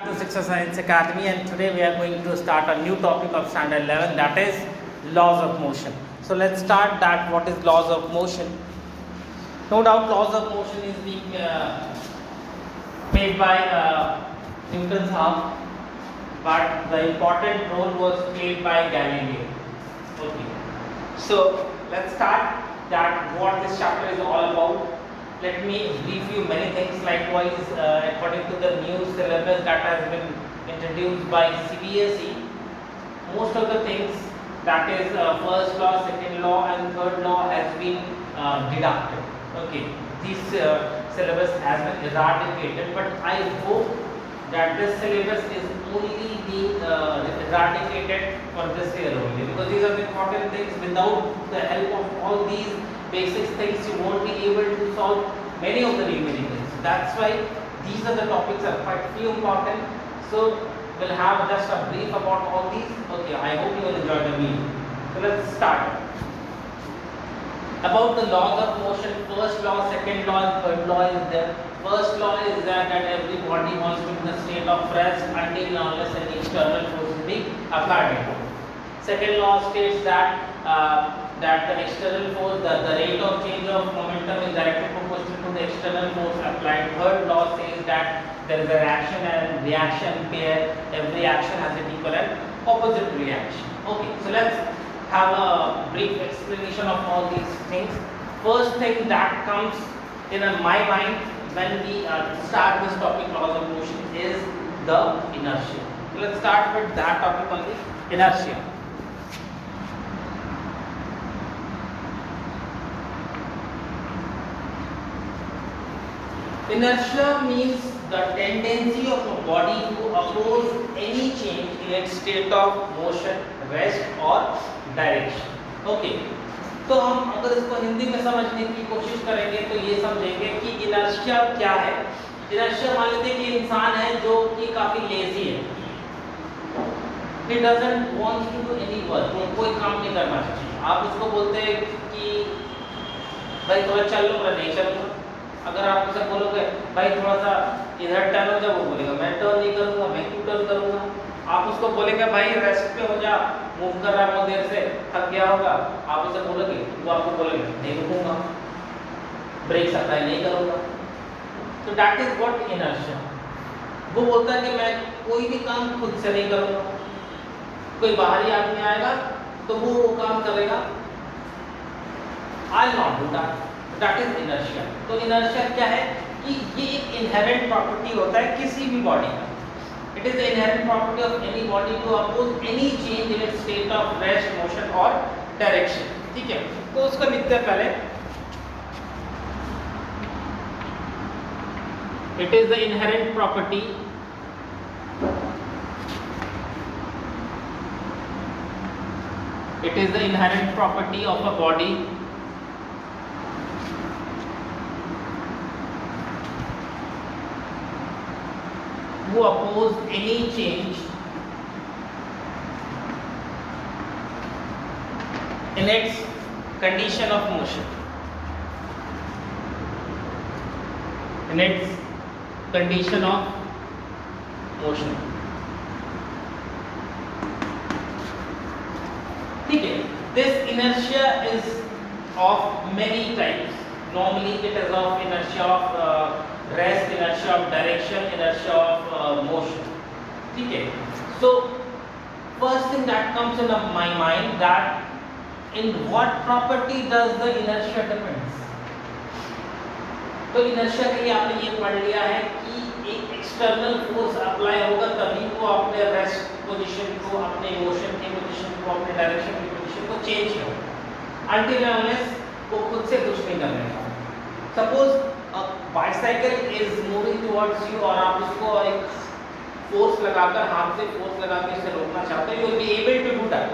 To Success Science Academy, and today we are going to start a new topic of standard 11, that is laws of motion. So let's start that. What is laws of motion? No doubt laws of motion is being made by Newton's law, but the important role was played by Galileo. Okay, so let's start that what this chapter is all about. Let me brief you many things. Likewise, according to the new syllabus that has been introduced by CBSE, most of the things, that is first law, second law and third law, has been deducted. Okay, this syllabus has been eradicated, but I hope that this syllabus is only being eradicated for this year only, because these are the important things. Without the help of all these basic things, you won't be able to solve many of the numericals. That's why these are the topics are quite few important. So we'll have just a brief about all these. Okay, I hope you will enjoy the video. So let's start. About the laws of motion, first law, second law and third law is there. First law is that every body wants to be in a state of rest until and unless any external force is being applied to it. Second law states that that the external force, the rate of change of momentum is directly proportional to the external force applied. Third law says that there is an action and reaction pair. Every action has an equal and opposite reaction. Okay, so let's have a brief explanation of all these things. First thing that comes in my mind when we start this topic, laws of motion, is the inertia. So let's start with that topic only, inertia. Inertia means the tendency of a body to oppose any change in its state of motion, rest or direction. Okay, तो हम अगर इसको हिंदी में समझने की कोशिश करेंगे तो ये समझेंगे कि इनर्शिया क्या है. इनर्शिया मान लेते हैं कि इंसान है जो कि काफी लेजी है. He doesn't want to do any work, कोई काम नहीं करना चाहता. आप उसको बोलते हैं कि भाई थोड़ा चल लो, मैं नहीं चलूंगा. अगर आप उसे बोलोगे भाई थोड़ा सा इधर टर्न हो जा, वो बोलेगा मैं टर्न नहीं करूंगा, मैं क्यों टर्न करूंगा. आप उसको बोलेंगे भाई रेस्ट पे हो जा, मूव कर रहा है बहुत देर से, थक गया होगा. आप उसे बोलोगे, वो आपको बोलेगा नहीं रुकूंगा, ब्रेक सप्लाई नहीं करूंगा. तो दैट इज व्हाट इनर्शिया. वो बोलता है कि मैं कोई भी काम खुद से नहीं करूंगा, कोई बाहरी आदमी आएगा तो वो काम करेगा. I not do that. That is inertia. तो इनर्शिया क्या है कि ये एक इनहेरेंट प्रॉपर्टी होता है किसी भी बॉडी का. It is the inherent property of any body to oppose any change in its state of rest, motion और डायरेक्शन. ठीक है, तो उसको लिखते हैं पहले. It is the inherent property it is the inherent property of a body who oppose any change in its condition of motion, in its condition of motion. ठीक है, this inertia is of many types. Normally it is of inertia of rest, inertia of direction, inertia of motion. ठीक है, so first thing that comes in my mind, that in what property does the inertia depends. तो inertia के लिए आपने ये पढ़ लिया है कि एक एक्सटर्नल फोर्स अप्लाई होगा तभी वो अपने रेस्ट पोजीशन को, अपने मोशन की पोजीशन को, अपने डायरेक्शन की पोजीशन को चेंज करेगा. Until unless वो खुद से कुछ नहीं करेगा. Suppose a bicycle is moving towards you और आप उसको एक फोर्स लगाकर, हाथ से फोर्स लगाकर इसे रोकना चाहते हो, you will be able to do that.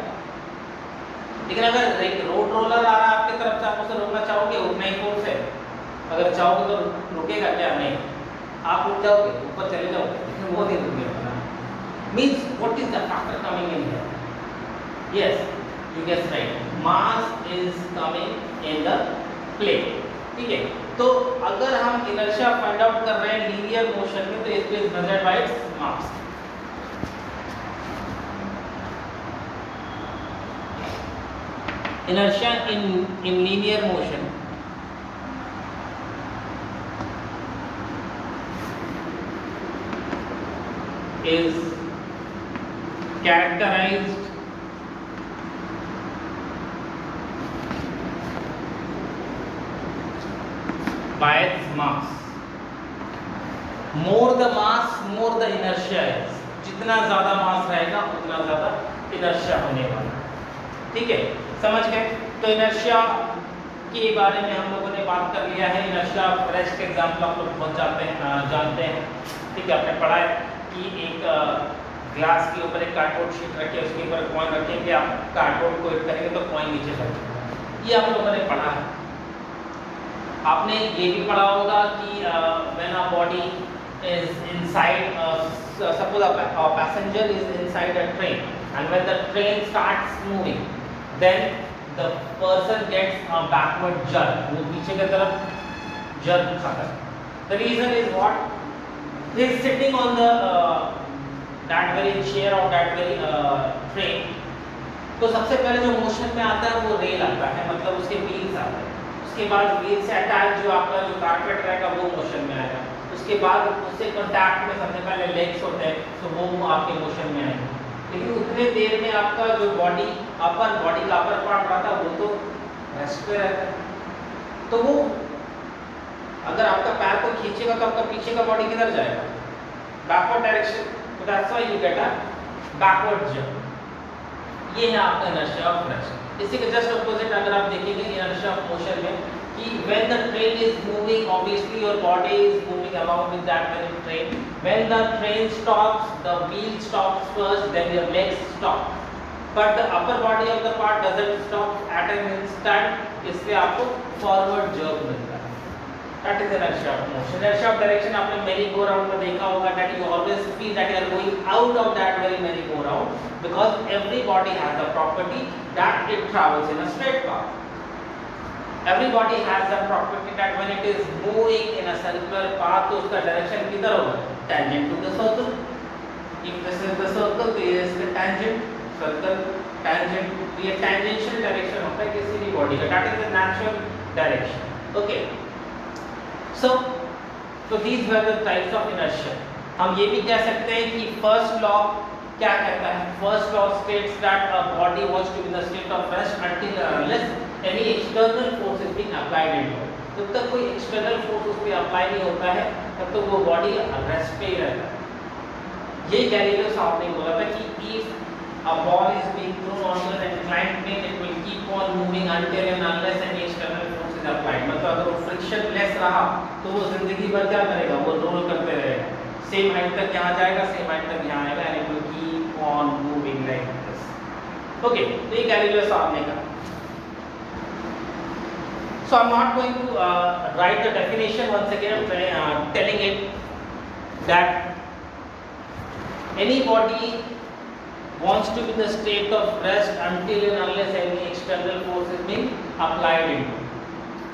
लेकिन अगर एक रोड रोलर आ रहा है आपकी तरफ से, आप उसे रोकना चाहोगे, उतना ही फोर्स है. अगर चाहोगे तो रुकेगा क्या? नहीं. आप उठ जाओगे, ऊपर चले जाओगे, लेकिन वो नहीं रुकेगा. Means what is the factor coming in here? Yes, you guessed right. Mass is coming in the play. ठीक है, तो अगर हम इनर्शिया फाइंड आउट कर रहे हैं लीनियर मोशन में, तो it is measured by its mass. Inertia in linear motion is characterized by its mass. More the mass, more the inertia is. जितना ज़्यादा मास रहेगा उतना ज़्यादा इनर्शिया होने वाला है। ठीक है, समझ गए? तो इनर्शिया के बारे में हम लोगों ने बात कर लिया है। इनर्शिया रेस्ट के एग्जाम्पल आप लोग बहुत जानते हैं। ठीक है, आपने पढ़ा है कि एक ग्लास के ऊपर एक कार्डबोर्ड शीट रखिए, उसके ऊपर कॉइन रखेंगे, आप कार्डबोर्ड को हिट करेंगे तो कॉइन नीचे लगेगा। ये आप लोगों ने पढ़ा है। आपने ये भी पढ़ा होगा कि when a body is inside, suppose a passenger is inside a train, and when the train starts moving, then the person gets a backward jerk, वो पीछे की तरफ jerk खाता है। The reason is what? He is sitting on the that very chair or that very train, तो सबसे पहले जो मोशन में आता है वो रेल आता है, मतलब उसके व्हील्स आते हैं। उसके बाद व्हील से अटैच जो आपका जो कारपेट रहेगा वो मोशन में आएगा। उसके बाद उससे कांटेक्ट में सबसे पहले लेग्स होते हैं, तो वो आपके मोशन में आएंगे। लेकिन उतने देर में आपका जो बॉडी का अपर पार्ट रहता है वो तो रेस्ट पे रहता है। तो वो अगर आपका पैर को खींचेगा तो आपका पीछे का बॉडी किधर जाएगा? Backward direction. तो that's why you get a backward jump. ये है आपका इनर्शिया ऑफ रेस्ट। इसी के जस्ट अपोजिट अगर आप देखेंगे इनर्शिया ऑफ मोशन में कि when the train is moving, obviously your body is moving along with that very train. When the train stops, the wheel stops first, then your legs stop. But the upper body of the part doesn't stop at an instant, इसलिए आपको forward jerk मिलता है। That is inertia of motion. Inertia of direction आपने merry-go-round में देखा होगा that you always feel that you are going out of that very merry-go-round because every body has the property that it travels in a straight path. Everybody has the property that when it is moving in a circular path, तो उसका direction किधर होगा? Tangent to the circle. If this is the circle, तो ये इसका tangent, circle, tangent, तो ये tangential direction होता है किसी भी बॉडी का। That is the natural direction. Okay. So these were the types of inertia. हम ये भी कह सकते हैं कि first law क्या कहता है? First law states that a body was to be in the state of rest until unless any external force is being applied into it. जब तक कोई external force उस पे अप्लाई नहीं होता है तब तक वो बॉडी रेस्ट पे ही रहता है। ये गैलीलियो साहब ने बोला था कि if a ball is being thrown onto an inclined plane, it will keep on moving until and unless any external force is applied. मतलब अगर वो फ्रिक्शन लेस रहा तो वो जिंदगी भर क्या करेगा? वो रोल करते रहेगा, सेम हाइट तक यहाँ जाएगा, सेम हाइट तक यहाँ आएगा, and it will keep on moving like this. Okay, तो ये गैलीलियो साहब ने कहा। So I'm not going to write the definition once again. I'm telling it that any body wants to be in the state of rest until and unless any external force is being applied into.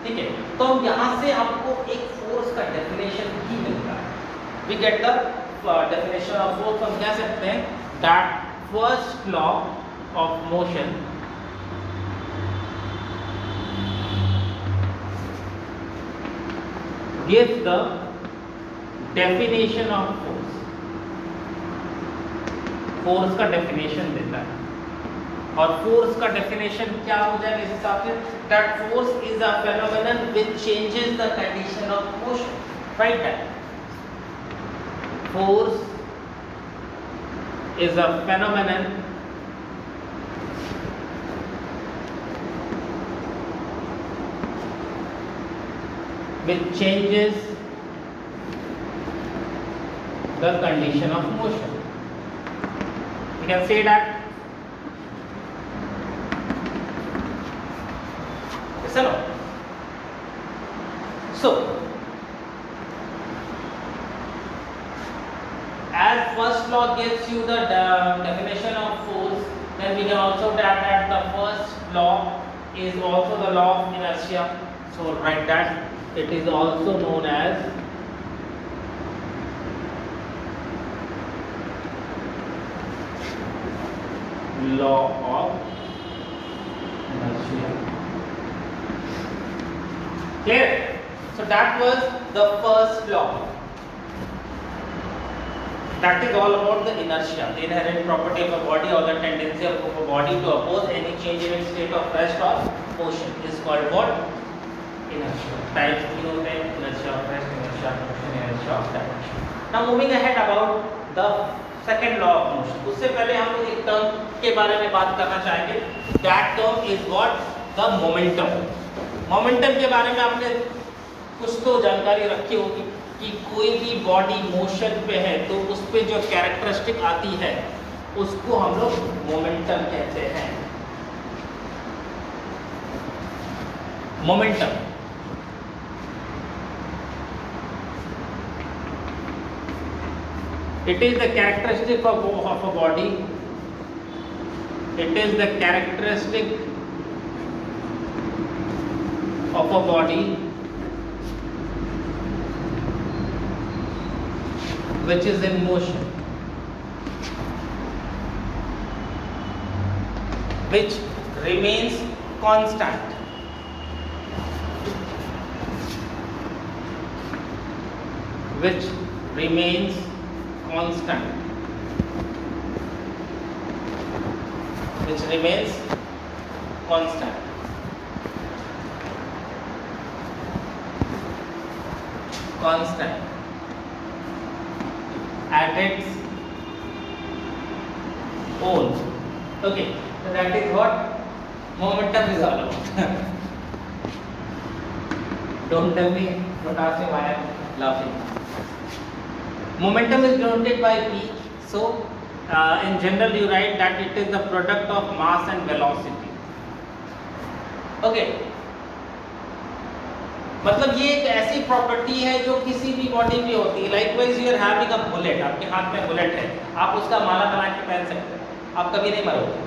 ठीक है, तो हम यहाँ से हमको एक force का definition भी मिलता है। We get the definition of force. हम कह सकते हैं that first law of motion gives the definition of force. Force का डेफिनेशन देता है और फोर्स का डेफिनेशन क्या हो जाएगा इस हिसाब से? that force is a phenomenon which changes the condition of motion. Right that force is a phenomenon which changes the condition of motion. You can say that. Yes or no? So, as first law gives you the definition of force, then we can also add that the first law is also the law of inertia. So write that It is also known as law of inertia. Clear? So that was the first law. That is all about the inertia, the inherent property of a body or the tendency of a body to oppose any change in its state of rest or motion is called what? Inertia. Types 3 होते हैं, inertia of rest, inertia of motion, inertia of dimension. Now moving ahead about the second law of motion. उससे पहले हम लोग एक term के बारे में बात करना चाहेंगे. That term is what? The momentum. Momentum के बारे में आपने कुछ तो जानकारी रखी होगी कि कोई भी बॉडी मोशन पे है तो उस पे जो कैरेक्टरिस्टिक आती है उसको हम लोग मोमेंटम कहते हैं. Momentum it is the characteristic of a body. It is the characteristic of a body which is in motion, which remains constant. Which remains constant. Which remains constant. Constant. At its own. Okay, so that is what momentum is all about. Don't tell me what are why I am laughing. Momentum is denoted by P. So, in general, you write that it is the product of mass and velocity. Okay. मतलब ये एक ऐसी property है जो किसी भी body में होती है. Likewise you are having a bullet, आपके हाथ में बुलेट है, आप उसका माला बना के पहन सकते हैं, आप कभी नहीं मरोगे.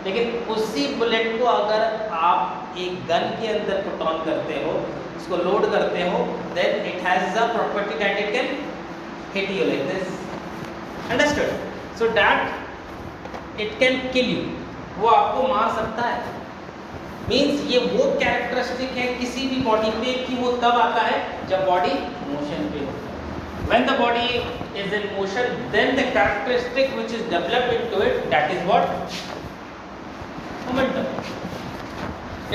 लेकिन उसी बुलेट को अगर आप एक गन के अंदर पुट ऑन करते हो, उसको लोड करते हो, then it has a property that it can hit you like this. Understood? So that it can kill you, वो आपको मार सकता है. मीन्स ये वो कैरेक्टरिस्टिक है किसी भी बॉडी पे कि वो तब आता है जब बॉडी मोशन पे होता है. When the body is in motion, then the characteristic which is developed into it, that is what? Momentum.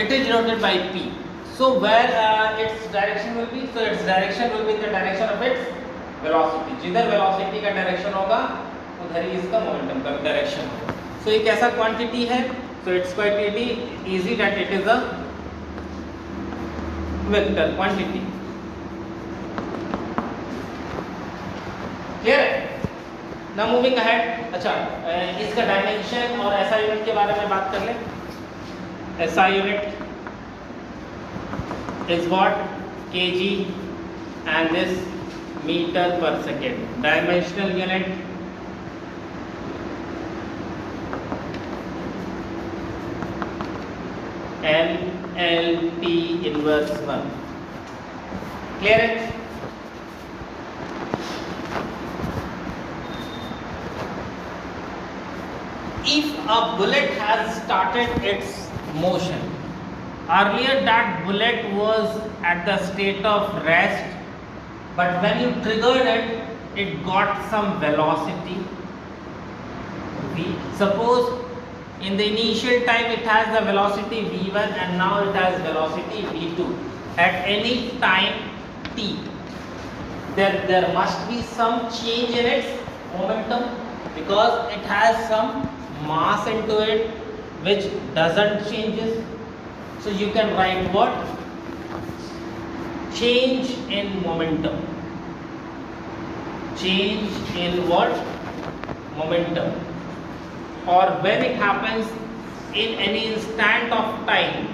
It is denoted by P. So where its direction will be, so its direction will be the direction of its velocity. जिधर velocity का direction होगा उधर ही इसका momentum का direction होगा. सो ये कैसा quantity है? So it's quite easy that it is a vector quantity. Clear है? Now moving ahead. अच्छा, इसका डायमेंशन और SI यूनिट के बारे में बात कर लें. SI unit is what? kg and this meter per second. Dimensional unit LT inverse 1. Clear it? If a bullet has started its motion, earlier that bullet was at the state of rest, but when you triggered it, it got some velocity v. Suppose in the initial time it has the velocity v1 and now it has velocity v2. At any time t, there must be some change in its momentum because it has some mass into it which doesn't changes. So you can write what? Change in momentum. Change in what? Momentum. Or when it happens in any instant of time,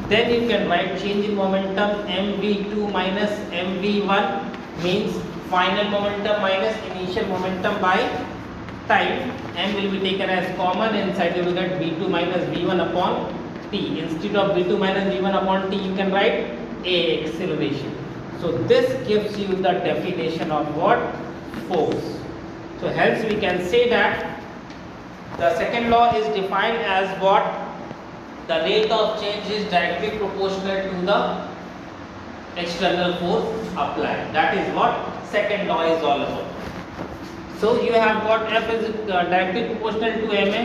then you can write change in momentum mv2 minus mv1 means final momentum minus initial momentum by time. M will be taken as common, inside you will get v2 minus v1 upon t. Instead of v2 minus v1 upon t, you can write A, acceleration. So this gives you the definition of what? Force. So hence we can say that the second law is defined as what? The rate of change is directly proportional to the external force applied. That is what second law is all about. So you have got F is directly proportional to ma.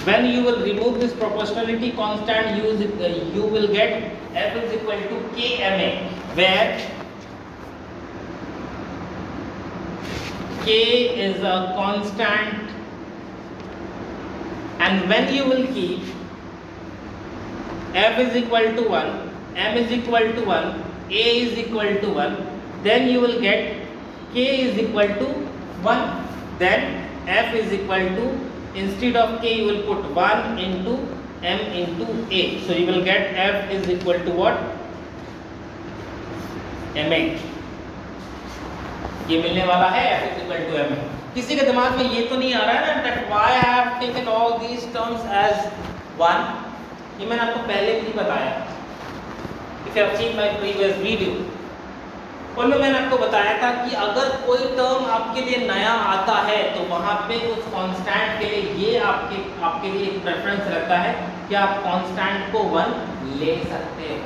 When you will remove this proportionality constant, you will get F is equal to kma, where k is a constant, and when you will keep F is equal to 1, m is equal to 1, a is equal to 1, then you will get k is equal to 1. Then F is equal to, instead of k you will put 1 into m into a. So you will get F is equal to what? ma. ये मिलने वाला है F is equal to ma. किसी के दिमाग में ये तो नहीं आ रहा है ना that why I have taken all these terms as 1. ये मैंने आपको पहले भी बताया. If you have seen my previous video, उनमें मैंने आपको बताया था कि अगर कोई टर्म आपके लिए नया आता है तो वहाँ पे उस कांस्टेंट के लिए ये आपके लिए एक प्रेफरेंस रहता है कि आप कांस्टेंट को 1 ले सकते हो.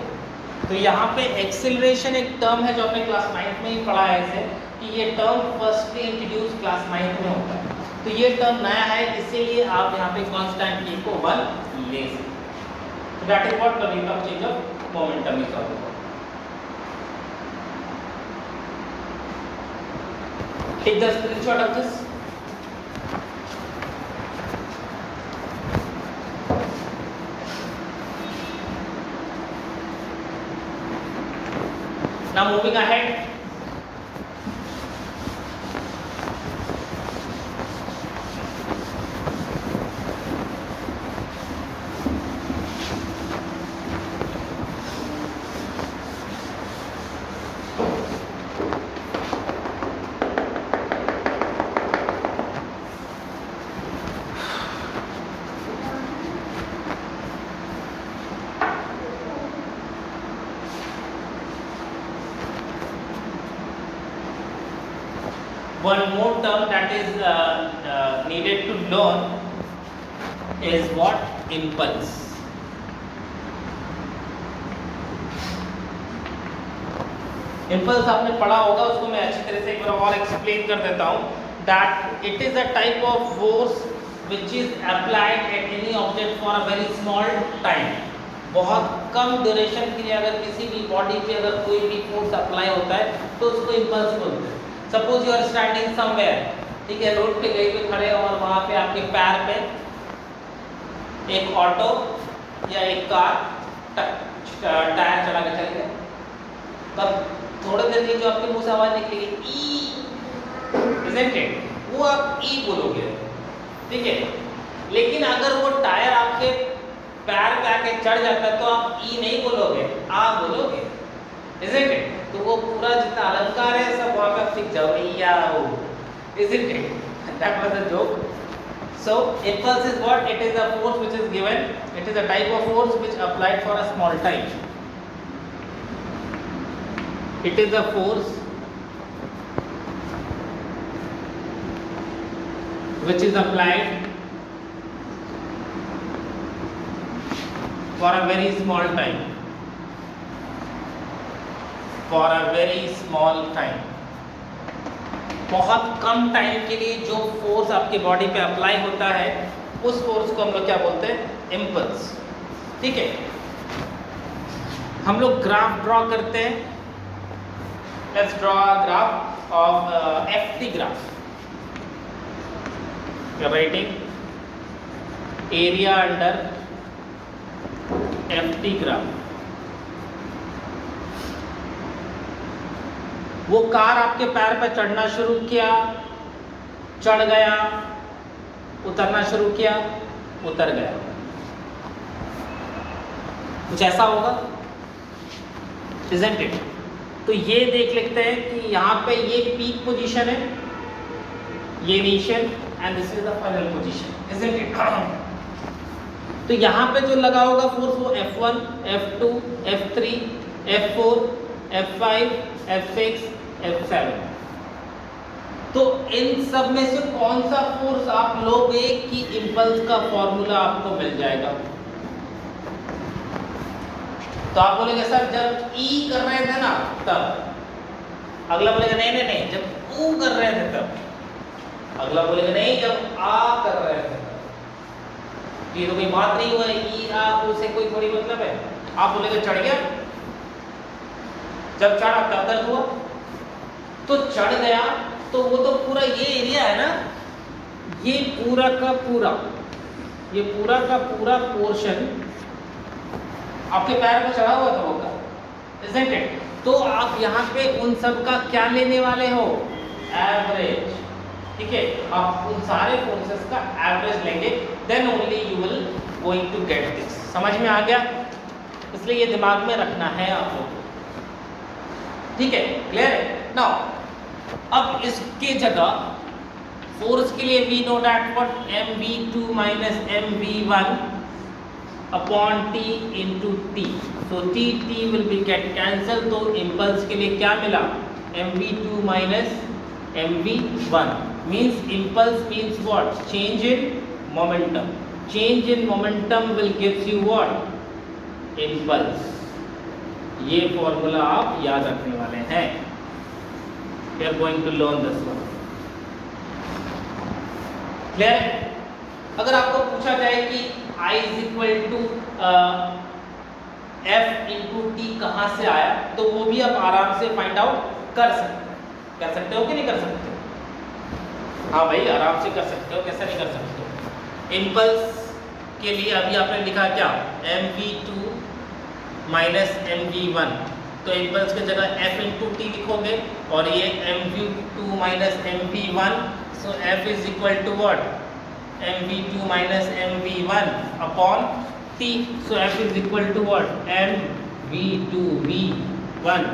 तो यहाँ पे एक्सेलरेशन एक टर्म है जो आपने क्लास 9th में ही पढ़ा है ऐसे कि ये term firstly introduce class 9th में होता है. तो ये टर्म नया है, इसीलिए आप यहाँ पे कांस्टेंट k को 1 ले सकते हो. That is what the rate of change of momentum is all about. Take the screenshot of this. Now moving ahead. One more term that is needed to learn is what? Impulse. Impulse आपने पढ़ा होगा, उसको मैं अच्छी तरह से एक बार और एक्सप्लेन कर देता हूँ. That it is a type of force which is applied at any object for a very small time. बहुत कम ड्यूरेशन के लिए अगर किसी भी बॉडी पे अगर कोई भी फोर्स अप्लाई होता है तो उसको इम्पल्स बोलते हैं. Suppose you are standing somewhere, ठीक है, रोड पे कहीं पे खड़े हो और वहाँ पे आपके पैर पे एक ऑटो या एक कार टायर चला के चल गया, तब थोड़ी देर में जो आपके मुंह से आवाज निकलेगी ई, isn't it? वो आप ई बोलोगे, ठीक है. लेकिन अगर वो टायर आपके पैर पे आके चढ़ जाता है तो आप ई नहीं बोलोगे, आ बोलोगे, isn't it? तो वो पूरा जितना अलंकार है सब वहाँ पे सीख जाओ, या हो, isn't it? That was a joke. So impulse is what? It is a force which is given. It is a type of force which applied for a small time. It is a force which is applied for a very small time. For a very small time. बहुत कम time के लिए जो force आपके body पे apply होता है उस force को हम लोग क्या बोलते हैं? इम्पल्स. ठीक है, हम लोग ग्राफ ड्रॉ करते हैं. Let's draw a graph of FT graph. You are writing area under FT graph. वो कार आपके पैर पे चढ़ना शुरू किया, चढ़ गया, उतरना शुरू किया, उतर गया. कुछ ऐसा होगा, isn't it? तो ये देख लेते हैं कि यहाँ पे ये पीक पोजीशन है, ये initial, and this is the final position, isn't it? तो यहाँ पे जो लगा होगा फोर्स वो F1, F2, F3, F4, F5, F6, F7। तो इन सब में से कौन सा फोर्स आप लोगे कि इंपल्स का फॉर्मूला आपको मिल जाएगा। तो आप बोलेंगे सर जब E कर रहे थे ना तब, अगला बोलेगा नहीं जब U कर रहे थे तब, अगला बोलेगा नहीं जब आ कर रहे थे तब। ये तो कोई बात नहीं हुआ, ई आ उसे कोई थोड़ी मतलब है। आप बोलेगा चढ़ गया, जब चढ़ा तब दर्द हुआ, तो चढ़ गया तो वो तो पूरा ये एरिया है ना, ये पूरा का पूरा पोर्शन आपके पैर पे चढ़ा हुआ था होगा, isn't it? तो आप यहाँ पे उन सब का क्या लेने वाले हो, एवरेज। ठीक है, आप उन सारे फोर्सेस का एवरेज लेंगे, then only you will going to get this. समझ में आ गया? इसलिए ये दिमाग में रखना है आप लोगों को। ठीक है, क्लियर है? नाउ अब इसके जगह फोर्स के लिए we know that what mv2 minus mv1 upon t into t. So t will be get cancel, तो इम्पल्स के लिए क्या मिला, mv2 minus mv1 means impulse means what, change in momentum. Change in momentum will gives you what, impulse. ये formula आप याद रखने वाले हैं। We are going to learn this one. Clear? अगर आपको पूछा जाए कि I is equal to F into T कहाँ से आया, तो वो भी आप आराम से फाइंड आउट कर सकते हो कि नहीं कर सकते? हाँ भाई, आराम से कर सकते हो, कैसे नहीं कर सकते हो? इम्पल्स के लिए अभी आपने लिखा क्या, mv2 माइनस mv1, तो इम्पल्स की जगह F इंटू टी लिखोगे, और ये mv2 minus mv1, so F is equal to what, mv2 minus mv1 upon t. So F is equal to what, mv2 v1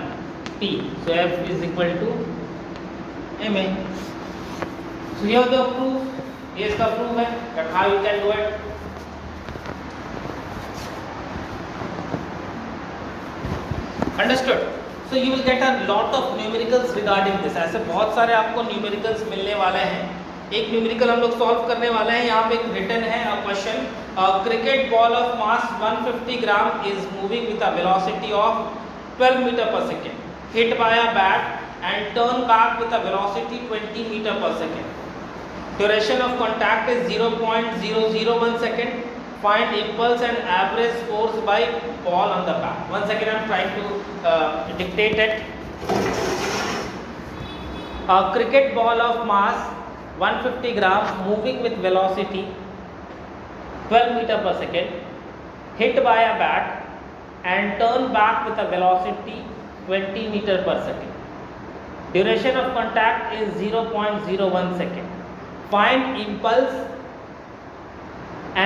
t. So F is equal to ma. So here the proof, ये इसका proof है that how you can do it. Understood? So you will get a lot of numericals regarding this. ऐसे बहुत सारे आपको numericals मिलने वाले हैं। एक न्यूमेरिकल हम लोग सॉल्व करने वाले हैं। यहाँ पे एक रिटन है question, cricket ball of mass 150 gram is moving with a velocity of 12 metre पर second, hit by a bat and turn back with a velocity 20 metre पर second. Duration of contact is 0.001 second. Find impulse and average force by ball on the bat. One second, I am trying to dictate it. Cricket ball of mass 150 gram moving with velocity 12 meter per second, hit by a bat and turn back with a velocity 20 meter per second. Duration of contact is 0.01 second. Find impulse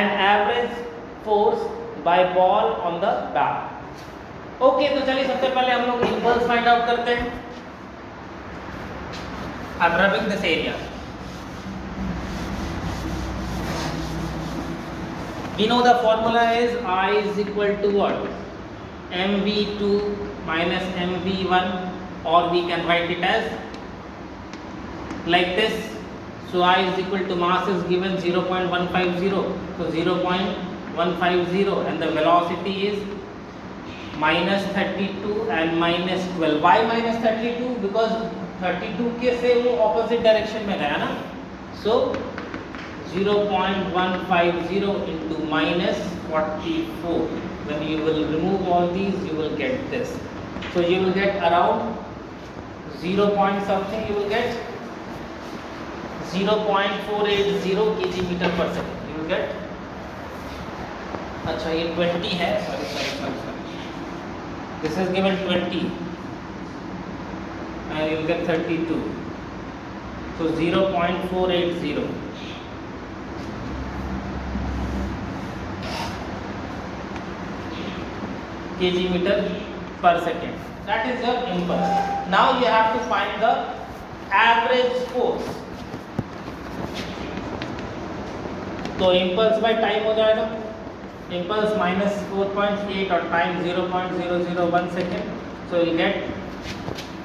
and average force by ball on the bat. Okay, तो चलिए सबसे पहले हम लोग impulse find out करते हैं। I'm rubbing this area. We know the formula is I is equal to what, mv2 minus mv1, or we can write it as like this. So I is equal to, mass is given 0.150, so 0.150, and the velocity is minus 32 and minus 12. Why minus 32? Because 32 के से वो opposite direction में गया ना, so 0.150 into minus 44. When you will remove all these, you will get this. So you will get around 0 point something. You will get 0.480 kg meter per second. You will get. अच्छा, ये 20 है. Sorry. This is given 20, and you will get 32. So 0.480. kg meter per second. That is your impulse. Now you have to find the average force. तो impulse by time हो जाएगा, impulse minus 4.8 or time 0.001 second, so you get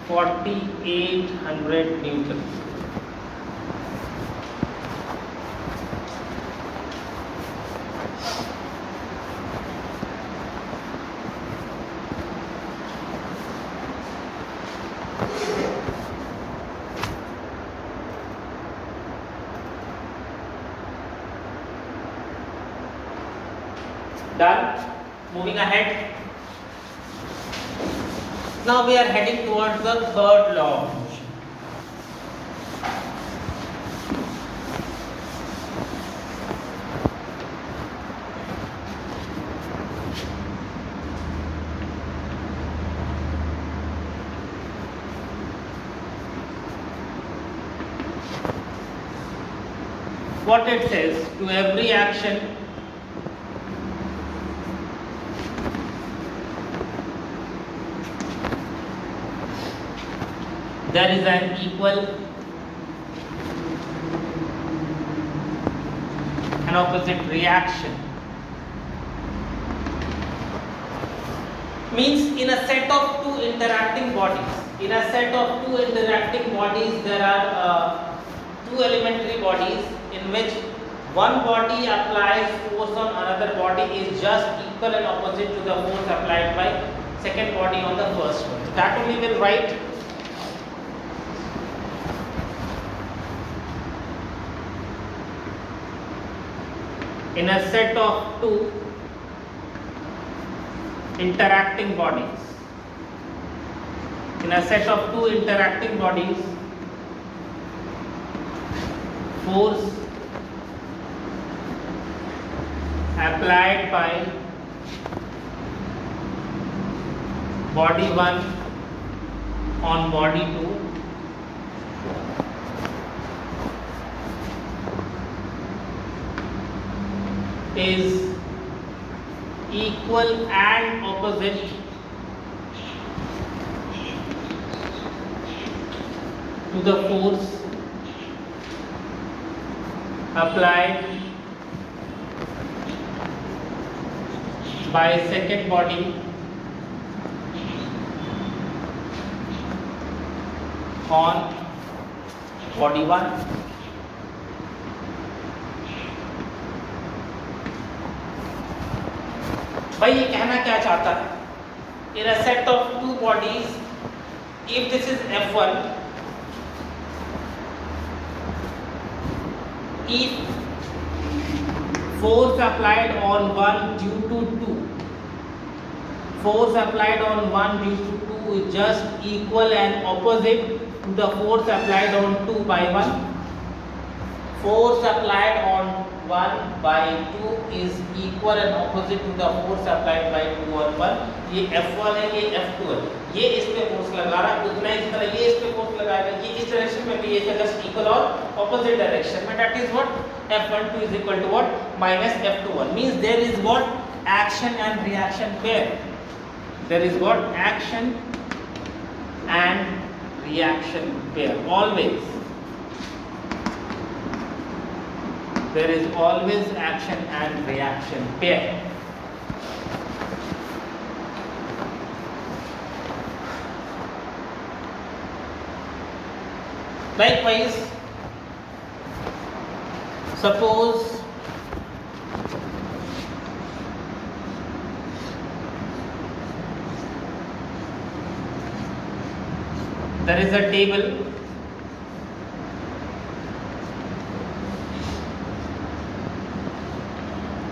4800 newtons. Done. Moving ahead. Now we are heading towards the third law of motion. What it says, to every action there is an equal and opposite reaction. Means in a set of two interacting bodies, there are two elementary bodies in which one body applies force on another body is just equal and opposite to the force applied by second body on the first one. That only will write. In a set of two interacting bodies, force applied by body 1 on body 2 is equal and opposite to the force applied by second body on body 1. भाई ये कहना क्या चाहता है? In a set of two bodies, if this is F1, if force applied on one due to 2, force applied on one due to 2 is just equal and opposite to the force applied on 2 by 1. Force applied on 1 by 2 is equal and opposite to the force applied by 2 on 1. ये F1 है, ये F2 है. ये इस पे force लगा रहा है, उतना इस तरह ये इस पे फोर्स लगाएगा, ये इस डायरेक्शन में भी ये जस्ट इक्वल और ऑपोजिट डायरेक्शन में. That is what F12 is equal to what minus F21. Means there is what action and reaction pair. There is what action and reaction pair. Always. There is always action and reaction pair. Likewise, suppose there is a table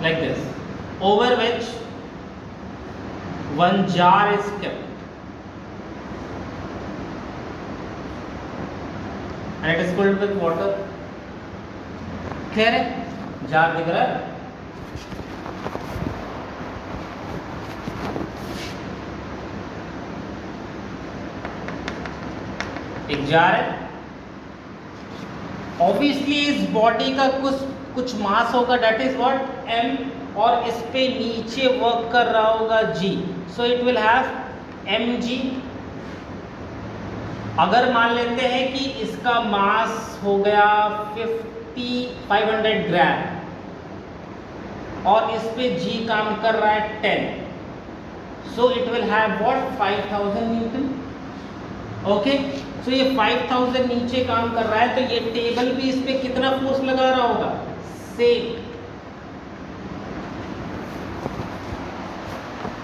like this, over which one jar is kept, and it is filled with water. Clear है? Jar दिख रहा है? एक jar है. Obviously इस body का कुछ मास होगा, डेट इज व्हाट m, और इस पे नीचे वर्क कर रहा होगा g. So it will have mg. अगर मान लेते हैं कि इसका मास हो गया 500 ग्राम, और इस पे G काम कर रहा है 10, so it will have what 5000 newton. Okay, so ये 5000 नीचे काम कर रहा है, तो ये टेबल भी इस पे कितना फोर्स लगा रहा होगा, same.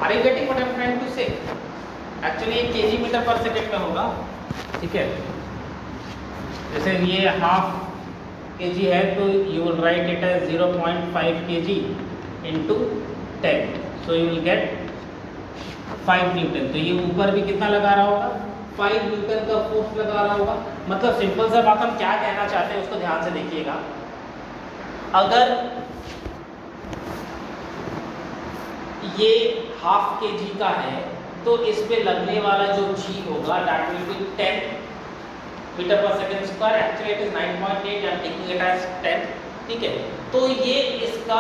Are you getting what I am trying to say? Actually ये केजी मीटर पर सेकेंड में होगा, ठीक है। जैसे ये हाफ kg है तो you will write it as 0.5 kg into 10, so you will get 5 newton. तो ये ऊपर भी कितना लगा रहा होगा, 5 न्यूटन का फोर्स लगा रहा होगा। मतलब सिंपल सा बात हम क्या कहना चाहते हैं उसको ध्यान से देखिएगा। अगर ये हाफ kg का है तो इस पे लगने वाला जो G होगा दैट विल बी 10 मीटर पर second square. Actually it is 9.8, I am taking it as 10, ठीक है। तो ये इसका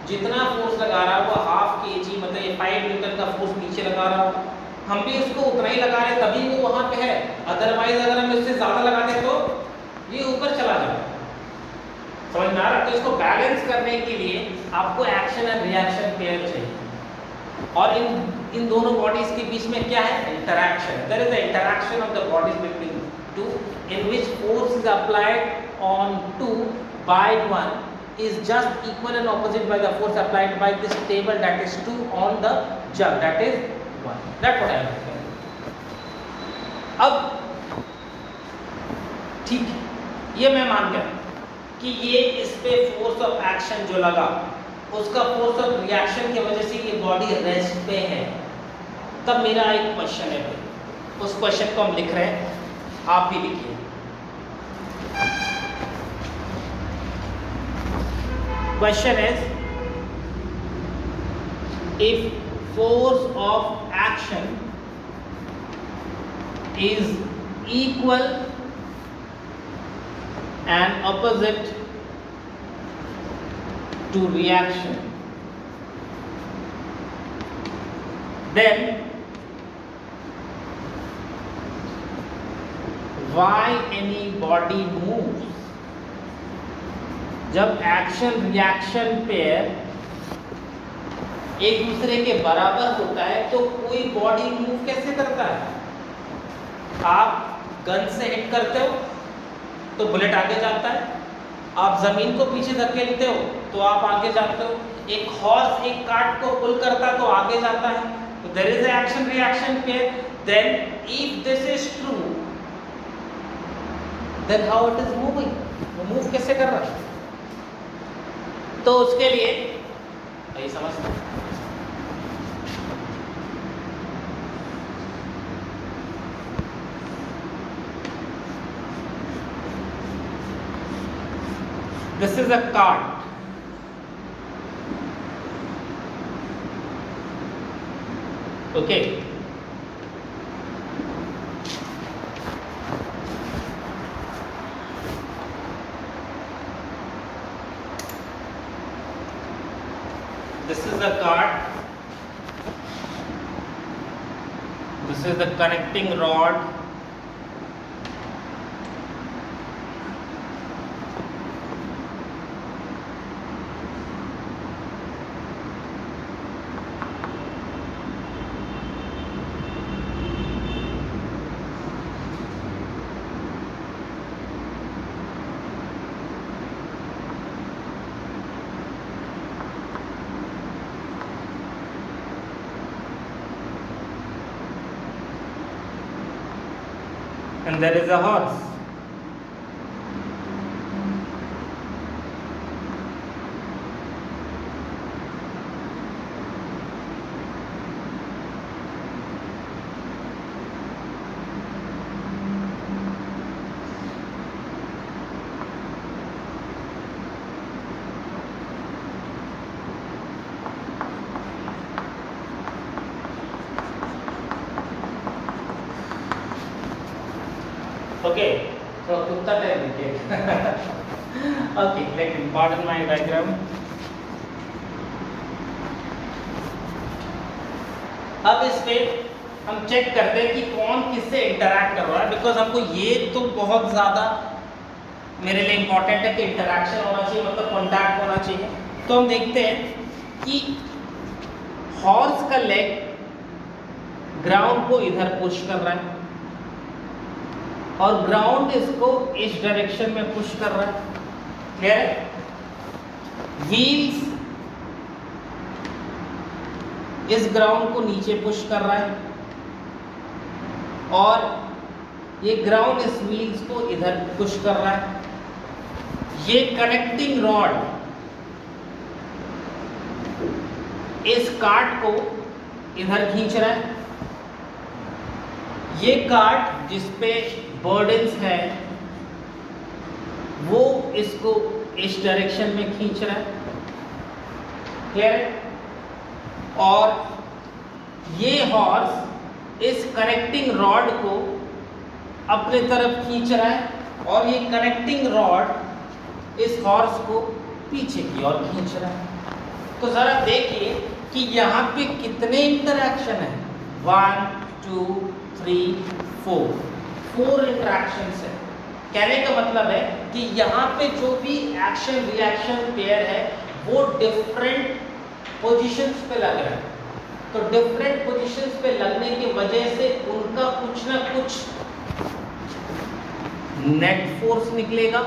जितना फोर्स लगा रहा है वो हाफ kg, मतलब ये 5 न्यूटन का फोर्स नीचे लगा रहा होगा। हम भी इसको उतना ही लगा रहे हैं तभी वो वहां पे है, अदरवाइज अगर हम इससे ज्यादा लगा दें तो ये ऊपर चला जाए। समझ में आ रहा है? तो इसको बैलेंस करने के लिए आपको एक्शन एंड रिएक्शन पेयर चाहिए, और इन दोनों बॉडीज के बीच में क्या है, interaction. There is a interaction of the bodies between two in which force is applied on 2 by 1 is just equal and opposite by the force applied by this table, that is 2 on the jug, that is 1. That's what I am saying. अब ठीक है, ये मैं मान गया कि ये इस पे फोर्स ऑफ एक्शन जो लगा उसका फोर्स ऑफ रिएक्शन की वजह से ये बॉडी रेस्ट पे है। तब मेरा एक क्वेश्चन है भाई, उस क्वेश्चन को हम लिख रहे हैं, आप भी लिखिए। Question is, if force of action is equal and opposite to reaction, then why any body moves? जब एक्शन रिएक्शन पेयर एक दूसरे के बराबर होता है तो कोई बॉडी मूव कैसे करता है? आप गन से हिट करते हो तो बुलेट आगे जाता है, आप जमीन को पीछे धकेलते हो तो आप आगे जाते हो, एक हॉर्स एक कार्ट को पुल करता है तो आगे जाता है। तो there is a action reaction pair. Then if this is true, then how it is moving, वो मूव कैसे कर रहा है? तो उसके लिए यही समझते हैं। This is a cart. Okay. This is the cart. This is the connecting rod. And there is a horse. Okay, so कुत्ता टाइप देखिए। Okay, लेकिन pardon my diagram. अब इस पे हम चेक करते हैं कि कौन किससे इंटरैक्ट कर रहा है, बिकॉज हमको ये तो बहुत ज़्यादा मेरे लिए इम्पोर्टेंट है कि इंटरैक्शन होना चाहिए, मतलब कॉन्टैक्ट होना चाहिए। तो हम देखते हैं कि हॉर्स का लेग ग्राउंड को इधर पुश कर रहा है और ग्राउंड इसको इस डायरेक्शन में पुश कर रहा है। क्लियर है? व्हील्स इस ग्राउंड को नीचे पुश कर रहा है और ये ग्राउंड इस व्हील्स को इधर पुश कर रहा है। ये कनेक्टिंग रॉड इस कार्ट को इधर खींच रहा है। ये कार्ट जिसपे बर्डन्स है वो इसको इस डायरेक्शन में खींच रहा है। क्लियर है? और ये हॉर्स इस कनेक्टिंग रॉड को अपने तरफ खींच रहा है और ये कनेक्टिंग रॉड इस हॉर्स को पीछे की ओर खींच रहा है। तो जरा देखिए कि यहाँ पे कितने इंटरैक्शन है। 1 2 3 4 इंटरैक्शंस है। कहने का मतलब है कि यहाँ पे जो भी एक्शन रिएक्शन पेयर है वो डिफरेंट पोजीशंस पे लग रहा है। तो डिफरेंट पोजीशंस पे लगने की वजह से उनका कुछ ना कुछ नेट फोर्स निकलेगा।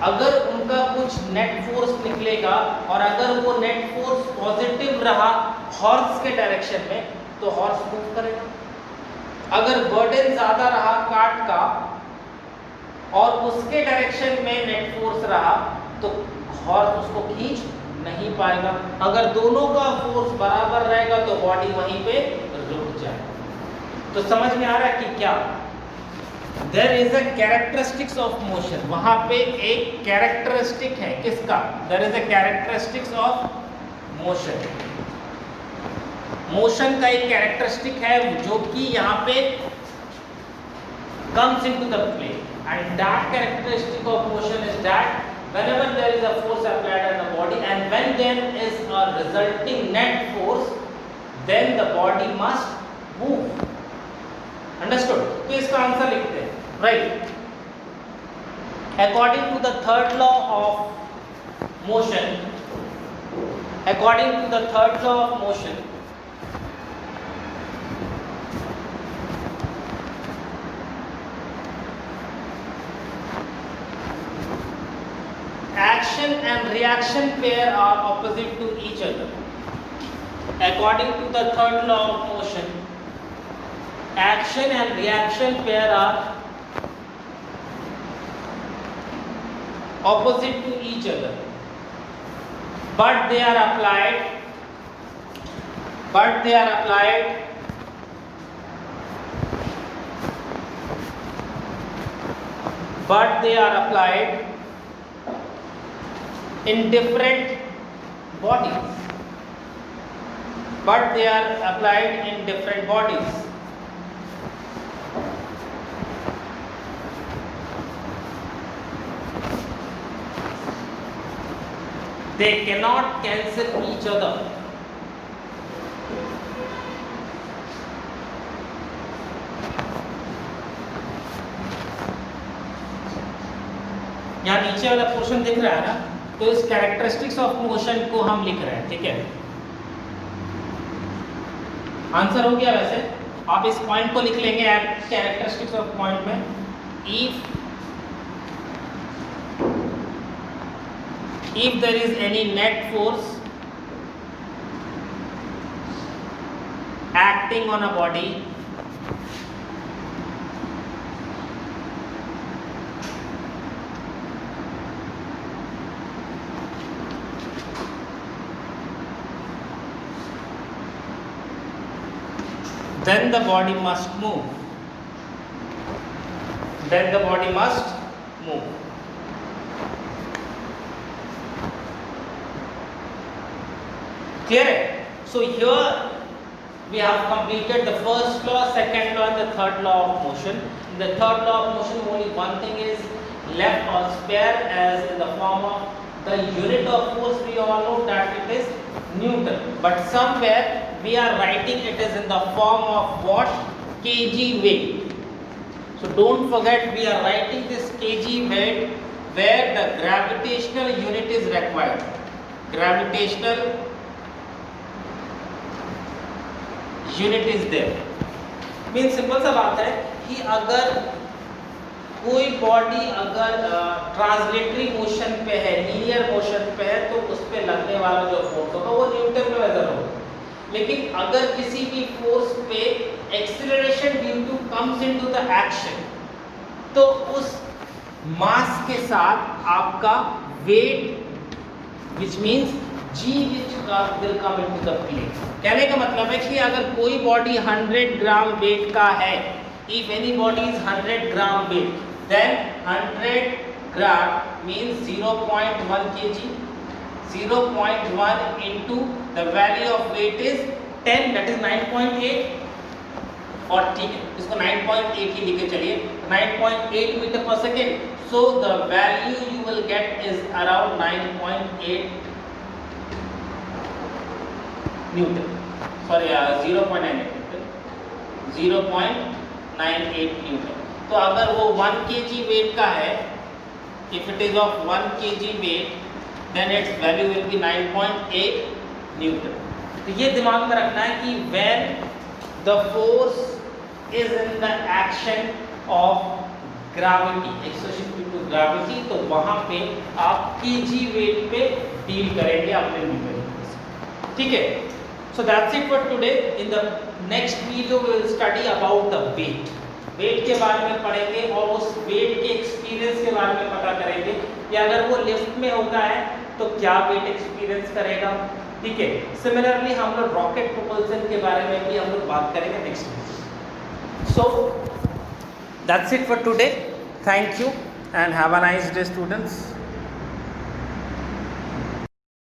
अगर उनका कुछ नेट फोर्स निकलेगा और अगर वो नेट फोर्स पॉजिटिव रहा हॉर्स के डायरेक्शन में तो हॉर्स मूव करेगा। अगर बर्डन ज्यादा रहा कार्ट का और उसके डायरेक्शन में नेट फोर्स रहा तो हॉर्स उसको खींच नहीं पाएगा। अगर दोनों का फोर्स बराबर रहेगा तो बॉडी वहीं पे रुक जाएगा। तो समझ में आ रहा है कि क्या there is a characteristics of motion. वहां पे एक कैरेक्टरिस्टिक है किसका? There is a characteristics of motion. Motion का एक कैरेक्टरिस्टिक है जो कि यहाँ पे comes into the play, and that characteristic of motion is that whenever there is a force applied on the body and when there is a resulting net force, then the body must move. Understood? तो इसका answer लिखते हैं, right? According to the third law of motion, according to the third law of motion, action and reaction pair are opposite to each other. According to the third law of motion, action and reaction pair are opposite to each other, but they are applied in different bodies. They cannot cancel each other. यहाँ नीचे वाला portion दिख रहा है ना, तो इस characteristics of motion को हम लिख रहे हैं। ठीक है, आंसर हो गया। वैसे आप इस पॉइंट को लिख लेंगे कैरेक्टरिस्टिक्स ऑफ पॉइंट में, if there is any net force acting on a body, then the body must move. Clear it? So here we have completed the first law, second law and the third law of motion. In the third law of motion only one thing is left or spare, as in the form of the unit of force we all know that it is Newton, but somewhere we are writing it is in the form of what? kg weight. So don't forget we are writing this kg weight where the gravitational unit is required. Gravitational unit is there. Mean simple सा बात है कि अगर कोई body अगर translatory motion पे है, linear motion पे है, तो उस पे लगने वाला जो फोर्स होगा वो न्यूटन में मेजर होगा। लेकिन अगर किसी भी फोर्स पे acceleration due to comes into the action, तो उस मास के साथ आपका weight which means g which will come into the play। कहने का मतलब है कि अगर कोई बॉडी 100 ग्राम वेट का है, if any body is 100 gram weight, then 100 gram means 0.1 kg, 0.1 into the value of weight is 10, that is 9.8। और ठीक है, इसको 9.8 ही लिखे चलिए, 9.8 मीटर पर second. So the value you will get is around 9.8 Newton, sorry 0.98 Newton. तो अगर वो 1 kg वेट का है, if it is of 1 kg weight, then its value will be 9.8 Newton. तो ये दिमाग में रखना है कि when the force is in the action of gravity, exertion due to gravity, तो वहां पे आप kg वेट पे डील करेंगे अपने न्यूटन से। ठीक है, so that's it for today। in the next video we will study about the weight। Weight के बारे में पढ़ेंगे और उस वेट के एक्सपीरियंस के बारे में पता करेंगे कि अगर वो लिफ्ट में होता है तो क्या वेट एक्सपीरियंस करेगा। ठीक है, सिमिलरली हम लोग रॉकेट प्रोपल्शन के बारे में भी हम लोग बात करेंगे next video. So that's it for today, thank you and have a nice day students.